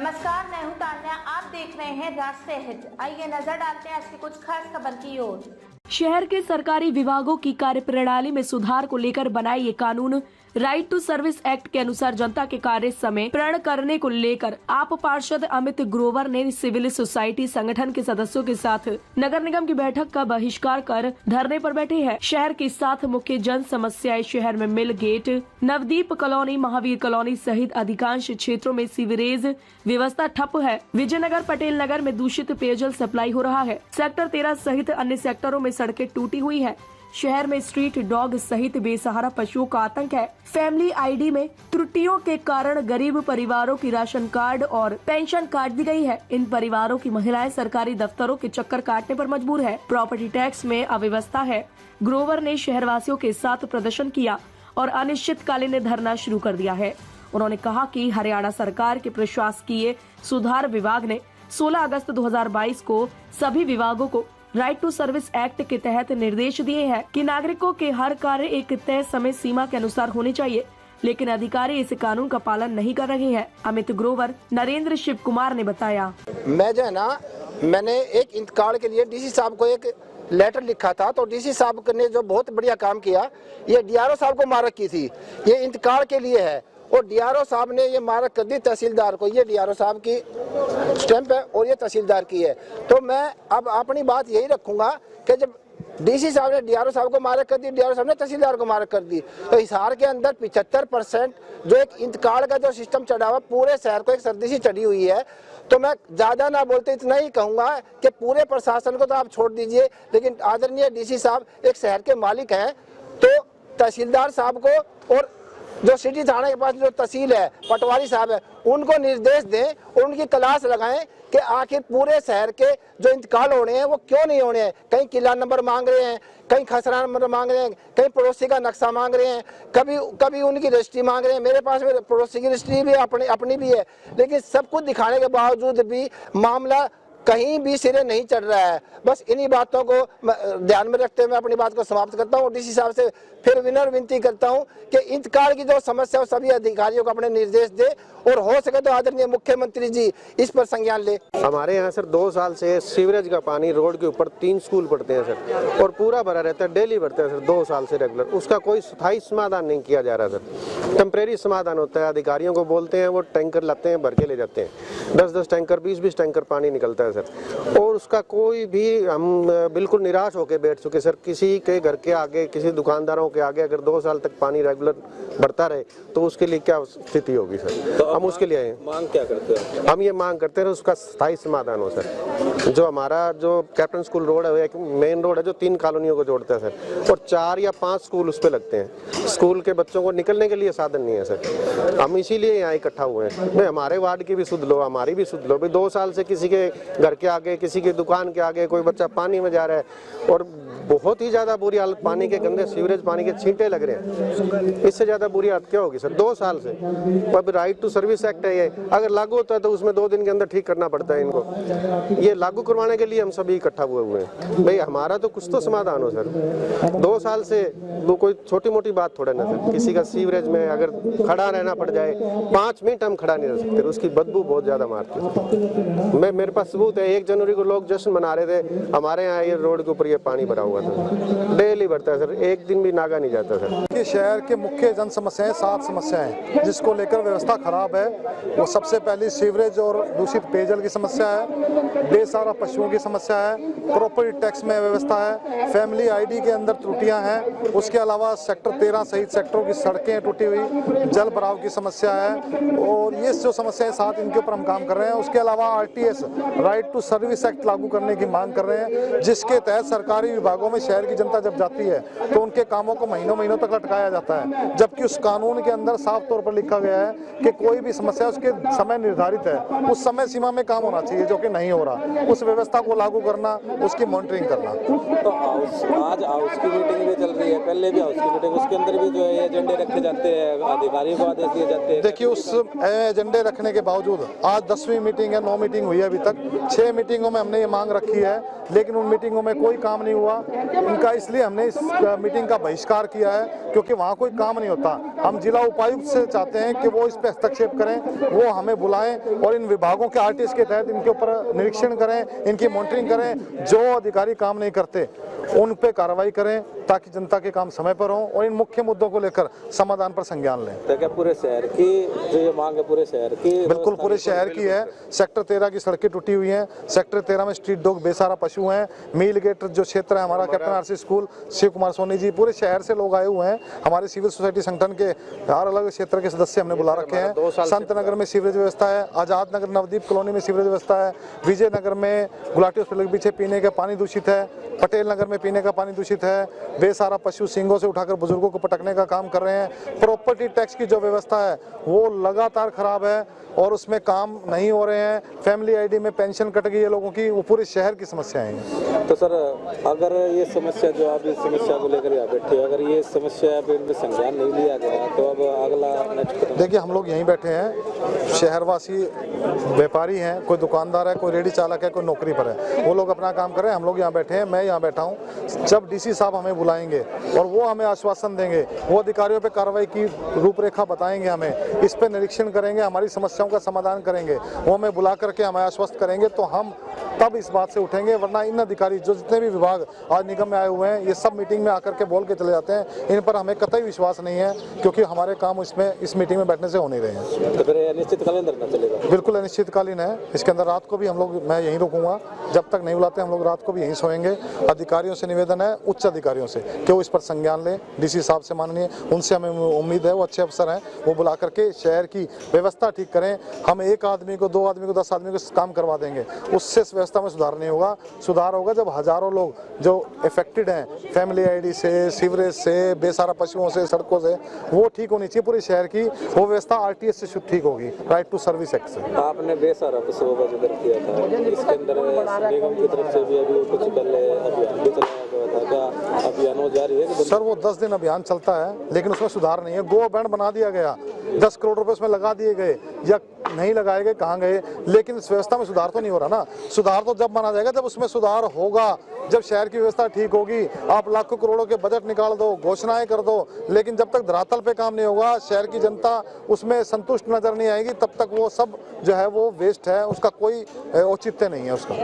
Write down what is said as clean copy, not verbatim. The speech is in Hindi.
नमस्कार, मैं हूं तान्या। आप देख रहे हैं राष्ट्रीय हित। आइए नजर डालते हैं आज की कुछ खास खबर की ओर। शहर के सरकारी विभागों की कार्यप्रणाली में सुधार को लेकर बनाए ये कानून राइट टू सर्विस एक्ट के अनुसार जनता के कार्य समय पूर्ण करने को लेकर आप पार्षद अमित ग्रोवर ने सिविल सोसाइटी संगठन के सदस्यों के साथ नगर निगम की बैठक का बहिष्कार कर धरने पर बैठे हैं। शहर की 7 मुख्य जन समस्याएं शहर में Mill Gate, Navdeep colony, Mahavir colony सहित अधिकांश क्षेत्रों में सीवरेज व्यवस्था ठप है। विजयनगर, पटेल नगर में दूषित पेयजल सप्लाई हो रहा है। सेक्टर 13 सहित अन्य सेक्टरों में सड़कें टूटी हुई है। शहर में स्ट्रीट डॉग सहित बेसहारा पशुओं का आतंक है। फैमिली आईडी में त्रुटियों के कारण गरीब परिवारों की राशन कार्ड और पेंशन काट दी गई है। इन परिवारों की महिलाएं सरकारी दफ्तरों के चक्कर काटने पर मजबूर है। प्रॉपर्टी टैक्स में अव्यवस्था है। ग्रोवर ने शहरवासियों के साथ प्रदर्शन किया और अनिश्चितकालीन धरना शुरू कर दिया है। उन्होंने कहा कि हरियाणा सरकार के प्रशासकीय सुधार विभाग ने 16 अगस्त 2022 को सभी विभागों को राइट टू सर्विस एक्ट के तहत निर्देश दिए हैं कि नागरिकों के हर कार्य एक तय समय सीमा के अनुसार होने चाहिए, लेकिन अधिकारी इस कानून का पालन नहीं कर रहे हैं। अमित ग्रोवर नरेंद्र शिव कुमार ने बताया। मैंने एक इंतकाल के लिए डीसी साहब को एक लेटर लिखा था, तो डीसी साहब ने जो बहुत बढ़िया काम किया, ये डीआरओ साहब को मारक की थी। ये इंतकाल के लिए है और डीआरओ साहब ने ये मारक कर दी तहसीलदार को। ये डीआरओ साहब की स्टैंप है और ये तहसीलदार की है। तो मैं अब अपनी बात यही रखूंगा कि जब डीसी साहब ने डीआरओ साहब को मारक कर दी, डीआरओ साहब ने तहसीलदार को मारक कर दी, तो हिसार के अंदर 75% जो एक इंतकाल का जो सिस्टम चढ़ा हुआ, पूरे शहर को एक सर्दी सी चढ़ी हुई है। तो मैं ज्यादा ना बोलते इतना ही कहूंगा कि पूरे प्रशासन को तो आप छोड़ दीजिए, लेकिन आदरणीय डीसी साहब एक शहर के मालिक हैं, तो तहसीलदार साहब को और जो सिटी थाने के पास जो तहसील है, पटवारी साहब है, उनको निर्देश दें और उनकी तलाश लगाएं कि आखिर पूरे शहर के जो इंतकाल होने हैं वो क्यों नहीं होने हैं। कहीं किला नंबर मांग रहे हैं, कहीं खसरा नंबर मांग रहे हैं, कहीं पड़ोसी का नक्शा मांग रहे हैं, कभी उनकी रजिस्ट्री मांग रहे हैं। मेरे पास में पड़ोसी की रजिस्ट्री भी अपनी भी है, लेकिन सब कुछ दिखाने के बावजूद भी मामला कहीं भी सिरे नहीं चढ़ रहा है। बस इन्हीं बातों को ध्यान में रखते हुए मैं अपनी बात को समाप्त करता हूँ। डीसी साहब से फिर विनती करता हूँ कि इंतकाल की जो समस्या है सभी अधिकारियों को अपने निर्देश दे और हो सके तो आदरणीय मुख्यमंत्री जी इस पर संज्ञान ले। हमारे यहाँ सर 2 साल से सीवरेज का पानी रोड के ऊपर 3 स्कूल पड़ते हैं सर, और पूरा भरा रहता है, डेली भरते हैं सर 2 साल से रेगुलर। उसका कोई स्थायी समाधान नहीं किया जा रहा सर। टेम्परेरी समाधान होता है, अधिकारियों को बोलते हैं, वो टैंकर लाते हैं, भर के ले जाते हैं। 10-10 टैंकर 20-20 टैंकर पानी निकलता है सर, और उसका कोई भी हम बिल्कुल निराश होकर बैठ चुके सर। किसी के घर के आगे, किसी दुकानदारों के आगे अगर 2 साल तक पानी रेगुलर बढ़ता रहे तो उसके लिए क्या स्थिति होगी सर। तो हम उसके लिए मांग क्या करते हैं? हम ये मांग करते हैं उसका स्थायी समाधान हो सर। जो हमारा जो कैप्टन स्कूल रोड है, एक मेन रोड है जो 3 कॉलोनियों को जोड़ता है सर, और 4 या 5 स्कूल उस पर लगते हैं। स्कूल के बच्चों को निकलने के लिए साधन नहीं है सर। हम इसीलिए यहाँ इकट्ठा हुए हैं। मैं हमारे वार्ड की भी सुध लो, हमारी भी सुध लो। 2 साल से किसी के घर के आगे, किसी की दुकान के आगे कोई बच्चा पानी में जा रहा है, और बहुत ही ज्यादा बुरी हालत, पानी के गंदे सीवरेज पानी के छींटे लग रहे हैं। इससे ज्यादा बुरी हालत क्या होगी सर 2 साल से। अब राइट टू सर्विस एक्ट है, ये अगर लागू होता है तो उसमें 2 दिन के अंदर ठीक करना पड़ता है इनको। ये लागू करवाने के लिए हम सभी इकट्ठा हुए हैं। भाई हमारा तो कुछ तो समाधान हो सर। 2 साल से वो कोई छोटी मोटी बात थोड़ा ना सर। किसी का सीवरेज में अगर खड़ा रहना पड़ जाए, 5 मिनट हम खड़ा नहीं रह सकते, उसकी बदबू बहुत ज्यादा मारती है। मेरे पास सबूत है, 1 जनवरी को लोग जश्न मना रहे थे, हमारे यहाँ ये रोड के ऊपर ये पानी भरा हुआ था, डेली भरता है सर, एक दिन भी नागा नहीं जाता सर। कि शहर के मुख्य जन समस्याएं 7 समस्याएं जिसको लेकर व्यवस्था खराब है। वो सबसे पहली सीवरेज और दूषित पेयजल की समस्या है, बेसहारा पशुओं की समस्या है, प्रॉपर्टी टैक्स में व्यवस्था है, फैमिली आईडी के अंदर त्रुटियां हैं, उसके अलावा सेक्टर 13 सहित सेक्टरों की सड़कें टूटी हुई, जल भराव की समस्या है, और ये जो समस्याएं 7 इनके ऊपर हम काम कर रहे हैं। उसके अलावा RTS right to service act लागू करने की मांग कर रहे हैं, जिसके तहत सरकारी विभागों में शहर की जनता जब जाती है तो उनके कामों को महीनों तक लटकाया जाता है, जबकि उस कानून के अंदर साफ तौर पर लिखा गया है कि कोई भी समस्या उसके समय निर्धारित है, उस समय सीमा में काम होना चाहिए, जो कि नहीं हो रहा। उस व्यवस्था को लागू करना, उसकी मॉनिटरिंग करना। तो आज हाउस की मीटिंग भी चल रही है, पहले भी हाउस की मीटिंग, उसके अंदर भी जो है एजेंडे रखे जाते हैं, अधिकारियों को आदेश दिए जाते हैं। देखिए, उस एजेंडे रखने के बावजूद आज 10वीं मीटिंग है, 9 मीटिंग हुई है अभी तक। 6 मीटिंगों में हमने ये मांग रखी है, लेकिन उन मीटिंगों में कोई काम नहीं हुआ। इनका इसलिए हमने इस मीटिंग का बहिष्कार किया है क्योंकि वहाँ कोई काम नहीं होता। हम जिला उपायुक्त से चाहते हैं कि वो इस पर हस्तक्षेप करें, वो हमें बुलाएं और इन विभागों के आरटीएस के तहत इनके ऊपर निरीक्षण करें, इनकी मॉनिटरिंग करें। जो अधिकारी काम नहीं करते उन पे कार्रवाई करें ताकि जनता के काम समय पर हों और इन मुख्य मुद्दों को लेकर समाधान पर संज्ञान लें। तो क्या पूरे शहर की जो ये मांग है पूरे शहर की? बिल्कुल पूरे शहर की है। सेक्टर 13 की सड़कें टूटी हुई हैं, सेक्टर 13 में स्ट्रीट डॉग बेसहारा पशु हैं, मील गेट जो क्षेत्र है हमारा captain RC school, Shiv Kumar Soni ji, पूरे शहर से लोग आए हुए हैं। हमारे सिविल सोसाइटी संगठन के हर अलग क्षेत्र के सदस्य हमने बुला रखे हैं। संत नगर में सीवरेज व्यवस्था है, आजाद नगर नवदीप कॉलोनी में सीवरेज व्यवस्था है, विजय नगर में गुलाटी हॉस्पिटल के पीछे पीने का पानी दूषित है, पटेल नगर में पीने का पानी दूषित है, बेसहारा पशु सींगों से उठाकर बुजुर्गों को पटकने का काम कर रहे हैं। प्रॉपर्टी टैक्स की जो व्यवस्था है वो लगातार खराब है और उसमें काम नहीं हो रहे हैं। फैमिली आईडी में पेंशन कट गई है लोगों की, वो पूरे शहर की समस्याएं हैं। तो सर अगर ये समस्या जो आप इस समस्या को लेकर यहाँ बैठे हो, अगर ये समस्या पे इनमें संज्ञान नहीं लिया गया तो अब अगला नेक्स्ट? देखिए हम लोग यहीं बैठे हैं, शहरवासी व्यापारी हैं, कोई दुकानदार है, कोई रेडी चालक है, कोई नौकरी पर है, वो लोग अपना काम कर रहे हैं, हम लोग यहाँ बैठे हैं, मैं यहाँ बैठा हूँ। जब डीसी साहब हमें बुलाएंगे और वो हमें आश्वासन देंगे, वो अधिकारियों पे कार्रवाई की रूपरेखा बताएंगे, हमें इस पे निरीक्षण करेंगे, हमारी समस्याओं का समाधान करेंगे, वो हमें बुला करके हमें आश्वस्त करेंगे तो हम तब इस बात से उठेंगे। वरना इन अधिकारी जो जितने भी विभाग आज निगम में आए हुए हैं ये सब मीटिंग में आकर के बोल के चले जाते हैं, इन पर हमें कतई विश्वास नहीं है क्योंकि हमारे काम इसमें इस मीटिंग में बैठने से हो नहीं रहे हैं। तो फिर अनिश्चितकालीन धरना चलेगा? बिल्कुल अनिश्चितकालीन है। इसके अंदर रात को भी हम लोग, मैं यहीं रुकूंगा जब तक नहीं बुलाते, हम लोग रात को भी यहीं सोएंगे। अधिकारियों से निवेदन है, उच्च अधिकारियों से, कि वो इस पर संज्ञान लें। डीसी साहब से माननीय, उनसे हमें उम्मीद है, वो अच्छे अफसर हैं, वो बुला करके शहर की व्यवस्था ठीक करें। हम एक आदमी को, 2 आदमी को, 10 आदमी को काम करवा देंगे, उससे इस व्यवस्था में सुधार नहीं होगा। सुधार होगा जब हजारों लोग जो इफेक्टेड हैं फैमिली आईडी से, सीवरेज से, बेसहारा पशुओं से, सड़कों से, वो ठीक होनी चाहिए। पूरे शहर की वो व्यवस्था आरटीएस से ठीक होगी, राइट टू सर्विस एक्ट से। आपने बेसहारा पशुओं का जिक्र किया था, इसके अंदर निगम की तरफ से भी अभी कुछ पहले अभियान भी चलाया गया था, क्या अभियान वो जारी है? सर वो 10 दिन अभियान चलता है लेकिन उसमें सुधार नहीं है। गो बैंड बना दिया गया, 10 करोड़ रुपए उसमें लगा दिए गए या नहीं लगाए गए, कहाँ गए? लेकिन इस व्यवस्था में सुधार तो नहीं हो रहा ना। सुधार तो जब माना जाएगा जब उसमें सुधार होगा, जब शहर की व्यवस्था ठीक होगी। आप लाखों करोड़ों के बजट निकाल दो, घोषणाएं कर दो, लेकिन जब तक धरातल पे काम नहीं होगा, शहर की जनता उसमें संतुष्ट नजर नहीं आएगी, तब तक वो सब जो है वो वेस्ट है, उसका कोई औचित्य नहीं है उसका।